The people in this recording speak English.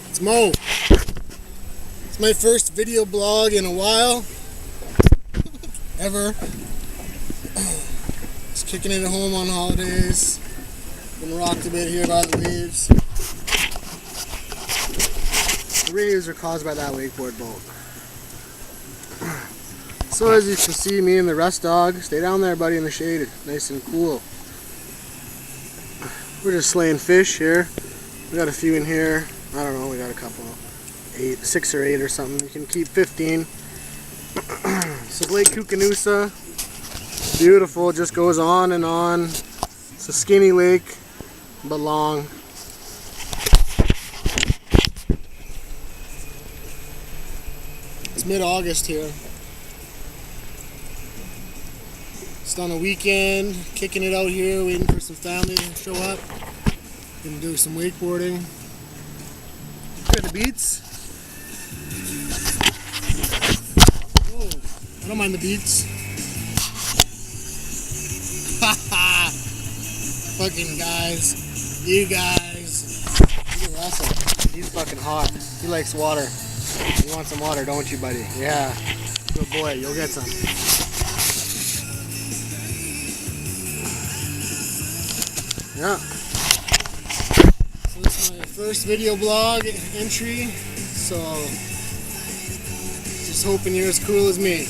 It's Mo. It's my first video blog in a while. Ever. Just kicking it at home on holidays. Been rocked a bit here by the waves. The waves are caused by that wakeboard boat. So as you can see, me and the rest dog, stay down there, buddy, in the shade. Nice and cool. We're just slaying fish here. We got a few in here. I don't know, we got a couple. 6 or 8 or something. You can keep 15. This is Lake Koocanusa. Beautiful, just goes on and on. It's a skinny lake, but long. It's mid-August here. Just on a weekend, kicking it out here, waiting for some family to show up. Gonna do some wakeboarding. Look at the beats. Oh, I don't mind the beats. Haha! Fucking guys. You guys. Look at Russell. He's fucking hot. He likes water. You want some water, don't you, buddy? Yeah. Good boy. You'll get some. Yeah. So this is my first video blog entry. So just hoping you're as cool as me.